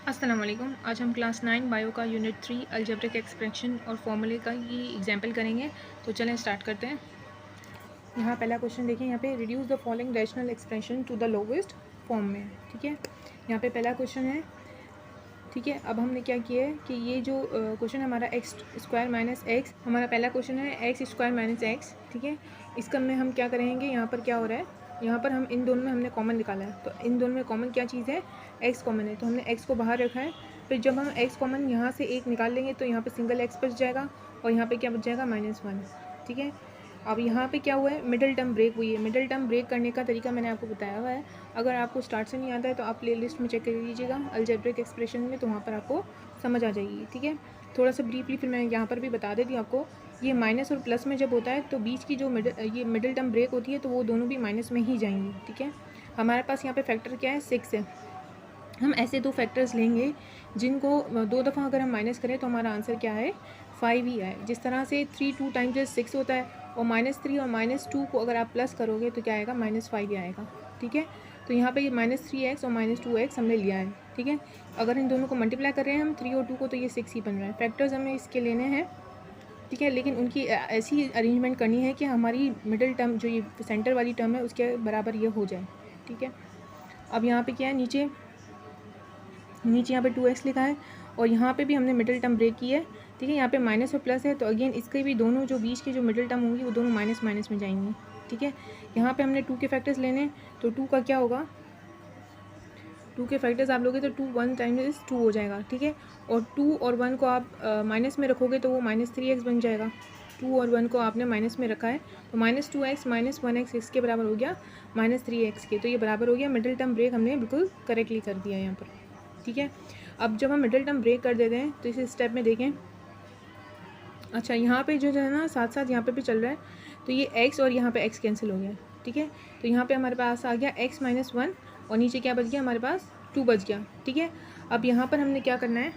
अस्सलाम वालेकुम। आज हम क्लास 9 बायो का यूनिट 3 अलजेब्रिक एक्सप्रेशन और फॉर्मूले का ये एग्जाम्पल करेंगे। तो चलें स्टार्ट करते हैं। यहाँ पहला क्वेश्चन देखें, यहाँ पे reduce the following rational expression to the lowest form में। ठीक है, यहाँ पे पहला क्वेश्चन है। ठीक है, अब हमने क्या किया है कि ये जो क्वेश्चन हमारा एक्स स्क्वायर माइनस एक्स, हमारा पहला क्वेश्चन है एक्स स्क्वायर माइनस एक्स। ठीक है, इसका में हम क्या करेंगे, यहाँ पर क्या हो रहा है, यहाँ पर हम इन दोनों में हमने कॉमन निकाला है। तो इन दोनों में कॉमन क्या चीज़ है, एक्स कॉमन है, तो हमने एक्स को बाहर रखा है। फिर जब हम एक्स कॉमन यहाँ से एक निकाल लेंगे तो यहाँ पे सिंगल एक्स बच जाएगा और यहाँ पे क्या बच जाएगा, -1। ठीक है, अब यहाँ पे क्या हुआ है, मिडिल टर्म ब्रेक हुई है। मिडिल टर्म ब्रेक करने का तरीका मैंने आपको बताया हुआ है। अगर आपको स्टार्ट से नहीं आता है तो आप प्लेलिस्ट में चेक कर लीजिएगा अलजेब्रिक एक्सप्रेशन में, तो वहाँ पर आपको समझ आ जाएगी। ठीक है, थोड़ा सा ब्रीफली फिर मैं यहाँ पर भी बता देती हूँ आपको। ये माइनस और प्लस में जब होता है तो बीच की जो मिडिल टर्म ब्रेक होती है तो वो दोनों भी माइनस में ही जाएंगी। ठीक है, हमारे पास यहाँ पे फैक्टर क्या है, 6 है। हम ऐसे दो फैक्टर्स लेंगे जिनको 2 दफ़ा अगर हम माइनस करें तो हमारा आंसर क्या है, 5 ही आए। जिस तरह से 3 2 टाइम्स 6 होता है और -3 और -2 को अगर आप प्लस करोगे तो क्या आएगा, -5 ही आएगा। ठीक है, तो यहाँ पे ये -3x और -2x हमने लिया है। ठीक है, अगर इन दोनों को मल्टीप्लाई कर रहे हैं हम 3 और 2 को तो ये 6 ही बन रहा है। फैक्टर्स हमें इसके लेने हैं। ठीक है, लेकिन उनकी ऐसी अरेंजमेंट करनी है कि हमारी मिडिल टर्म जो ये सेंटर वाली टर्म है उसके बराबर ये हो जाए। ठीक है, अब यहाँ पे क्या है, नीचे यहाँ पे 2x लिखा है और यहाँ पे भी हमने मिडिल टर्म ब्रेक की है। ठीक है, यहाँ पे माइनस और प्लस है तो अगेन इसके भी दोनों जो बीच के जो मिडिल टर्म होंगी वो दोनों माइनस माइनस में जाएंगी। ठीक है, यहाँ पे हमने 2 के फैक्टर्स लेने, तो 2 का क्या होगा, 2 के फैक्टर्स आप लोगे तो 2 1 टाइम्स 2 हो जाएगा। ठीक है, और 2 और 1 को आप माइनस में रखोगे तो वो -3x बन जाएगा। 2 और 1 को आपने माइनस में रखा है तो -2x -1x इसके बराबर हो गया -3x के, तो ये बराबर हो गया। मिडिल टर्म ब्रेक हमने बिल्कुल करेक्टली कर दिया यहाँ पर। ठीक है, अब जब हम मिडिल टर्म ब्रेक कर देते हैं तो इस स्टेप में देखें, अच्छा यहाँ पे जो है ना साथ साथ यहाँ पे भी चल रहा है, तो ये x और यहाँ पे x कैंसिल हो गया। ठीक है, तो यहाँ पे हमारे पास आ गया x -1 और नीचे क्या बच गया, हमारे पास 2 बच गया। ठीक है, अब यहाँ पर हमने क्या करना है,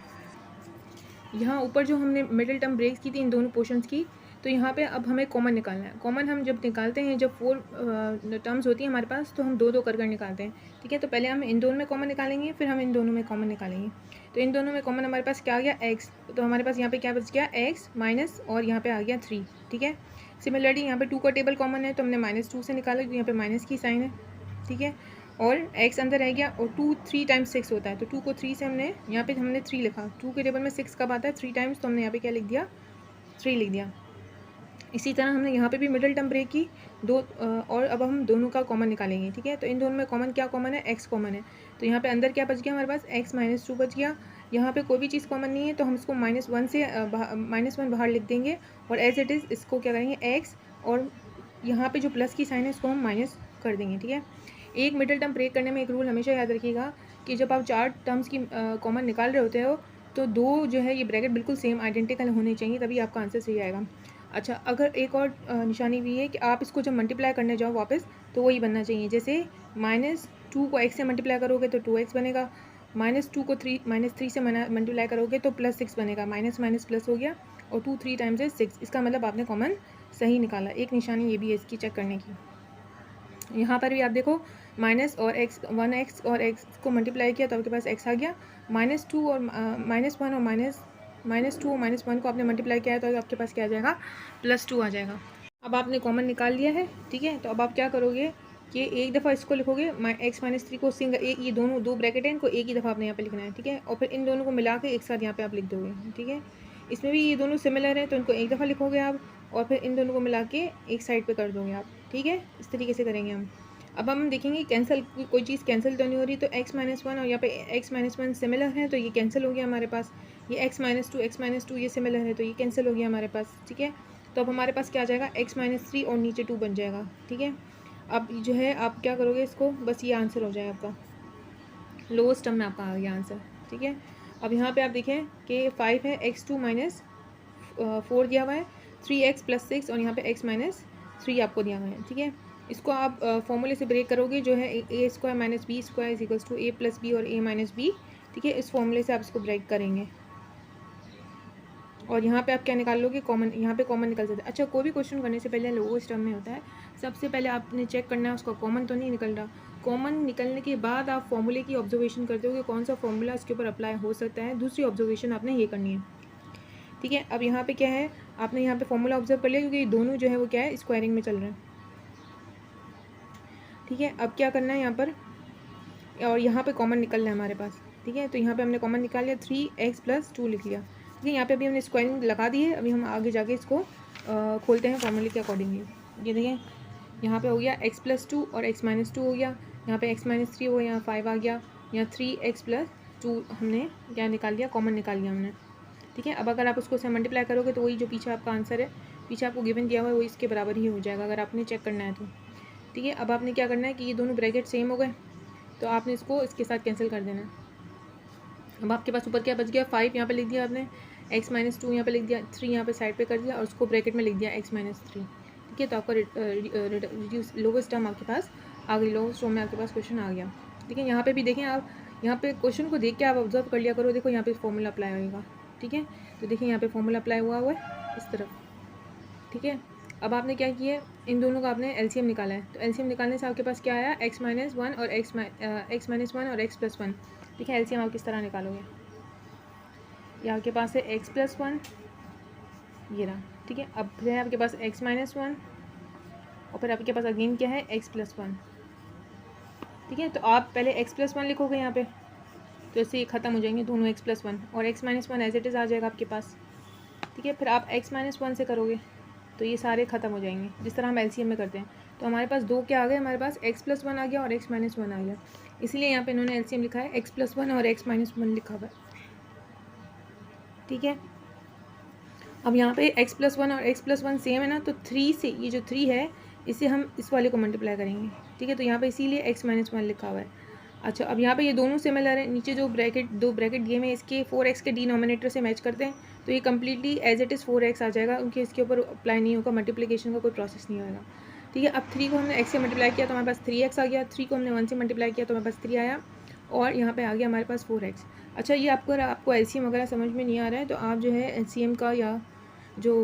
यहाँ ऊपर जो हमने मिडिल टर्म ब्रेक की थी इन दोनों पोर्शंस की, तो यहाँ पे अब हमें कॉमन निकालना है। कॉमन हम जब निकालते हैं, जब 4 टर्म्स होती हैं हमारे पास, तो हम 2 कर निकालते हैं। ठीक है, तो पहले हम इन दोनों में कॉमन निकालेंगे, फिर हम इन दोनों में कॉमन निकालेंगे। तो इन दोनों में कॉमन हमारे पास क्या आ गया, x, तो हमारे पास यहाँ पे क्या बच गया, x माइनस और यहाँ पे आ गया 3। ठीक है, सिमिलरली यहाँ पे 2 का टेबल कॉमन है तो हमने -2 से निकाला, तो यहाँ पे माइनस की साइन है। ठीक है, और x अंदर रह गया और 2 3 टाइम्स 6 होता है, तो 2 को 3 से हमने यहाँ पे हमने 3 लिखा। 2 के टेबल में 6 कब आता है, 3 टाइम्स, तो हमने यहाँ पे क्या लिख दिया, 3 लिख दिया। इसी तरह हमने यहाँ पे भी मिडिल टर्म ब्रेक की दो और अब हम दोनों का कॉमन निकालेंगे। ठीक है, तो इन दोनों में कॉमन क्या कॉमन है, x कॉमन है, तो यहाँ पे अंदर क्या बच गया हमारे पास, x -2 बच गया। यहाँ पे कोई भी चीज़ कॉमन नहीं है तो हम इसको -1 से -1 बाहर लिख देंगे और एज इट इज़ इसको क्या करेंगे, x, और यहाँ पे जो प्लस की साइन है इसको हम माइनस कर देंगे। ठीक है, एक मिडिल टर्म ब्रेक करने में एक रूल हमेशा याद रखिएगा कि जब आप 4 टर्म्स की कॉमन निकाल रहे होते हो तो 2 जो है ये ब्रैकेट बिल्कुल सेम आइडेंटिकल होने चाहिए, तभी आपका आंसर सही आएगा। अच्छा, अगर एक और निशानी भी है कि आप इसको जब मल्टीप्लाई करने जाओ वापस तो वही बनना चाहिए। जैसे -2 को x से मल्टीप्लाई करोगे तो 2x बनेगा, -2 को -3 से मल्टीप्लाई करोगे तो +6 बनेगा, माइनस माइनस प्लस हो गया और 2 3 टाइम्स है 6, इसका मतलब आपने कॉमन सही निकाला। एक निशानी ये भी है इसकी चेक करने की। यहाँ पर भी आप देखो, माइनस और x 1x और x को मल्टीप्लाई किया तो आपके पास x आ गया, -2 और -1 और -2 और -1 को आपने मल्टीप्लाई किया है तो आपके पास क्या आ जाएगा, +2 आ जाएगा। अब आपने कॉमन निकाल लिया है। ठीक है, तो अब आप क्या करोगे कि एक दफ़ा इसको लिखोगे, x -3 को सिंगल एक, ये दोनों 2 ब्रैकेट है, इनको एक ही दफ़ा आपने यहाँ पे लिखना है। ठीक है, और फिर इन दोनों को मिला के एक साथ यहाँ पे आप लिख दोगे। ठीक है, इसमें भी ये दोनों सिमिलर हैं तो इनको एक दफ़ा लिखोगे आप और फिर इन दोनों को मिला के एक साइड पे कर दोगे आप। ठीक है, इस तरीके से करेंगे हम। अब हम देखेंगे कैंसिल, कोई चीज़ कैंसिल तो नहीं हो रही, तो x -1 और यहाँ पे x -1 सिमिलर है तो ये कैंसिल हो गया हमारे पास। ये x -2 ये सिमिलर है तो ये कैंसिल हो गया हमारे पास। ठीक है, तो अब हमारे पास क्या आ जाएगा, x -3 और नीचे 2 बन जाएगा। ठीक है, अब जो है आप क्या करोगे इसको, बस ये आंसर हो जाएगा आपका, लोएस्ट टर्म में आपका आ गया आंसर। ठीक है, अब यहाँ पे आप देखें कि 5 है, x2 -4 दिया हुआ है, 3x + 6 और यहाँ पे x -3 आपको दिया हुआ है। ठीक है, इसको आप फॉर्मूले से ब्रेक करोगे जो है a² - b² = a + b और a - b। ठीक है, इस फॉर्मूले से आप इसको ब्रेक करेंगे और यहाँ पे आप क्या निकाल लोगे, कॉमन, यहाँ पे कॉमन निकल सकता है। अच्छा, कोई भी क्वेश्चन करने से पहले लोएस्ट टर्म में होता है, सबसे पहले आपने चेक करना है उसका कॉमन तो नहीं निकल रहा। कॉमन निकलने के बाद आप फॉर्मूले की ऑब्जर्वेशन करते हो कि कौन सा फॉर्मूला इसके ऊपर अप्लाई हो सकता है। दूसरी ऑब्जर्वेशन आपने ये करनी है, ठीक है। अब यहाँ पे क्या है, आपने यहाँ पे फॉर्मूला ऑब्जर्व कर लिया क्योंकि ये दोनों जो है वो क्या है, स्क्वायरिंग में चल रहे हैं, ठीक है। अब क्या करना है यहाँ पर, और यहाँ पे कॉमन निकलना है हमारे पास, ठीक है। तो यहाँ पे हमने कॉमन निकाल लिया, 3x+2 लिख लिया, ठीक है। यहाँ पे अभी हमने स्क्वायरिंग लगा दी है। अभी हम आगे जाके इसको खोलते हैं फॉर्मूले के अकॉर्डिंगली। ये देखिए यहाँ पे हो गया x+2 और x-2 हो गया, यहाँ पे x-3 हो गया, यहाँ 5 आ गया, यहाँ 3x+2 हमने क्या निकाल लिया, कॉमन निकाल लिया हमने, ठीक है। अब अगर आप उसको से मल्टीप्लाई करोगे तो वही जो पीछे आपका आंसर है, पीछे आपको गिवन दिया हुआ है, वो इसके बराबर ही हो जाएगा अगर आपने चेक करना है तो, ठीक है। अब आपने क्या करना है कि ये दोनों ब्रैकेट सेम हो गए तो आपने इसको इसके साथ कैंसिल कर देना है। अब आपके पास ऊपर क्या बच गया, 5 यहाँ पे लिख दिया आपने, x-2 यहाँ पे लिख दिया, 3 यहाँ पे साइड पे कर दिया और उसको ब्रैकेट में लिख दिया x-3, ठीक है। तो आपका रिड्यूस लोवेस्ट टर्म आपके पास आ गई, लोवेस्ट टर्म में आपके पास क्वेश्चन आ गया, ठीक है। यहाँ पे भी देखें आप, यहाँ पे क्वेश्चन को देख के आप ऑब्जर्व कर लिया करो। देखो यहाँ पे फॉर्मूला अप्लाई होगा, ठीक है। तो देखिए यहाँ पे फॉर्मूला अप्लाई हुआ है इस तरफ, ठीक है। अब आपने क्या किया है, इन दोनों का आपने एलसीएम निकाला है। तो एलसीएम निकालने से आपके पास क्या आया, x-1 और x-1 और x+1, ठीक है। एलसीएम आप किस तरह निकालोगे, ये आपके पास है x+1, ये रहा, ठीक है। अब फिर है आपके पास x-1 और फिर आपके पास अगेन क्या है, x+1, ठीक है। तो आप पहले x+1 लिखोगे यहाँ पे, तो इससे ये ख़त्म हो जाएंगे दोनों x+1, और x-1 एज इट इज़ आ जाएगा आपके पास, ठीक है। फिर आप x-1 से करोगे तो ये सारे ख़त्म हो जाएंगे जिस तरह हम एलसीएम में करते हैं। तो हमारे पास दो क्या आ गए, हमारे पास x+1 आ गया और x-1 आ गया, इसलिए यहाँ पे इन्होंने एलसीएम लिखा है x+1 और x-1 लिखा हुआ है, ठीक है। अब यहाँ पे x+1 और x+1 सेम है ना, तो 3 से ये जो 3 है इससे हम इस वाले को मल्टीप्लाई करेंगे, ठीक है। तो यहाँ पे इसीलिए x-1 लिखा हुआ है। अच्छा, अब यहाँ पे ये दोनों सिमिलर है, नीचे जो दो ब्रैकेट दिए में इसके 4x के डिनोमिनेटर से मैच करते हैं, तो ये completely as it is 4x आ जाएगा क्योंकि इसके ऊपर अप्लाई नहीं होगा, मल्टीप्लिकेशन का कोई प्रोसेस नहीं होगा, ठीक है। अब 3 को हमने x से मल्टीप्लाई किया तो हमारे पास 3x आ गया, 3 को हमने 1 से मल्टीप्लाई किया तो हमारे पास 3 आया, और यहाँ पे आ गया हमारे पास 4x। अच्छा, ये आपको एलसीएम वगैरह समझ में नहीं आ रहा है तो आप जो है एलसीएम का या जो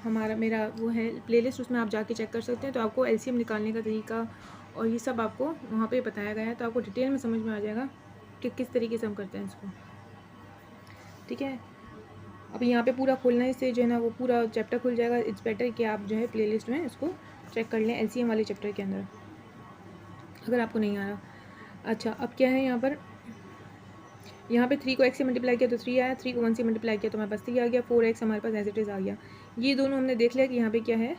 मेरा वो है प्लेलिस्ट, उसमें आप जाके चेक कर सकते हैं। तो आपको एलसीएम निकालने का तरीका और ये सब आपको वहाँ पे बताया गया है, तो आपको डिटेल में समझ में आ जाएगा कि किस तरीके से हम करते हैं इसको, ठीक है। अब यहाँ पे पूरा खोलना है, इससे जो है ना वो पूरा चैप्टर खुल जाएगा। इट्स बेटर कि आप जो है प्लेलिस्ट में इसको चेक कर लें एलसीएम वाले चैप्टर के अंदर, अगर आपको नहीं आ रहा। अच्छा, अब क्या है यहाँ पे 3 को x से मल्टीप्लाई किया तो 3 आया, 3 को 1 से मल्टीप्लाई किया तो हमारे पास 3 आ गया, 4x हमारे पास एज इट इज़ आ गया। ये दोनों हमने देख लिया कि यहाँ पे क्या है,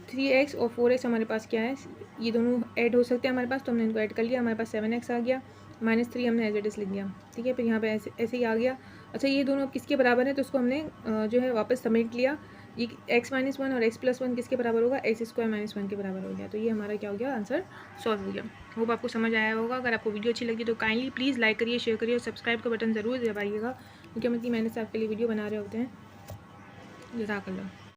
3x और 4x हमारे पास क्या है, ये दोनों ऐड हो सकते हैं हमारे पास, तो हमने इनको ऐड कर लिया, हमारे पास 7x आ गया, -3 हमने एज इट इज़ लिख दिया, ठीक है। फिर यहाँ पे ऐसे ही आ गया। अच्छा, ये दोनों अब किसके बराबर है, तो उसको हमने जो है वापस समेट लिया। ये x-1 और x+1 किसके बराबर होगा, x² - 1 के बराबर हो गया। तो ये हमारा क्या हो गया, आंसर सॉल्व हो गया। होप आपको समझ आया होगा। अगर आपको वीडियो अच्छी लगी तो काइंडली प्लीज़ लाइक करिए, शेयर करिए और सब्सक्राइब का बटन ज़रूर दबाइएगा क्योंकि हम इतनी मेहनत से आपके लिए वीडियो बना रहे होते हैं। जज़ाकल्लाह।